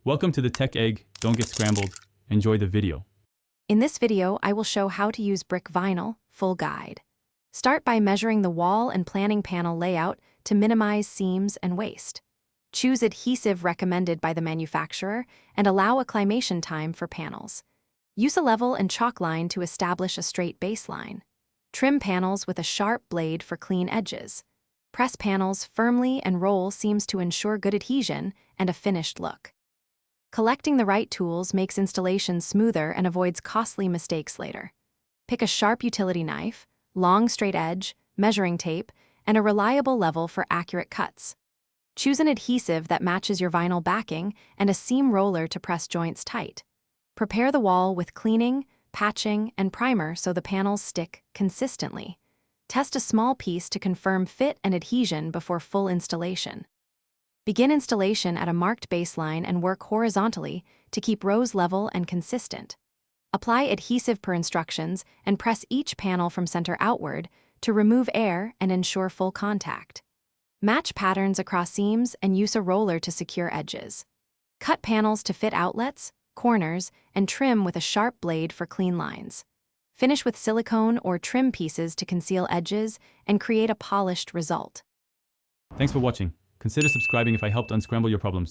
Welcome to the Tech Egg. Don't get scrambled. Enjoy the video. In this video, I will show how to use brick vinyl, full guide. Start by measuring the wall and planning panel layout to minimize seams and waste. Choose adhesive recommended by the manufacturer and allow acclimation time for panels. Use a level and chalk line to establish a straight baseline. Trim panels with a sharp blade for clean edges. Press panels firmly and roll seams to ensure good adhesion and a finished look. Collecting the right tools makes installation smoother and avoids costly mistakes later. Pick a sharp utility knife, long straight edge, measuring tape, and a reliable level for accurate cuts. Choose an adhesive that matches your vinyl backing and a seam roller to press joints tight. Prepare the wall with cleaning, patching, and primer so the panels stick consistently. Test a small piece to confirm fit and adhesion before full installation. Begin installation at a marked baseline and work horizontally to keep rows level and consistent. Apply adhesive per instructions and press each panel from center outward to remove air and ensure full contact. Match patterns across seams and use a roller to secure edges. Cut panels to fit outlets, corners, and trim with a sharp blade for clean lines. Finish with silicone or trim pieces to conceal edges and create a polished result. Thanks for watching. Consider subscribing if I helped unscramble your problems.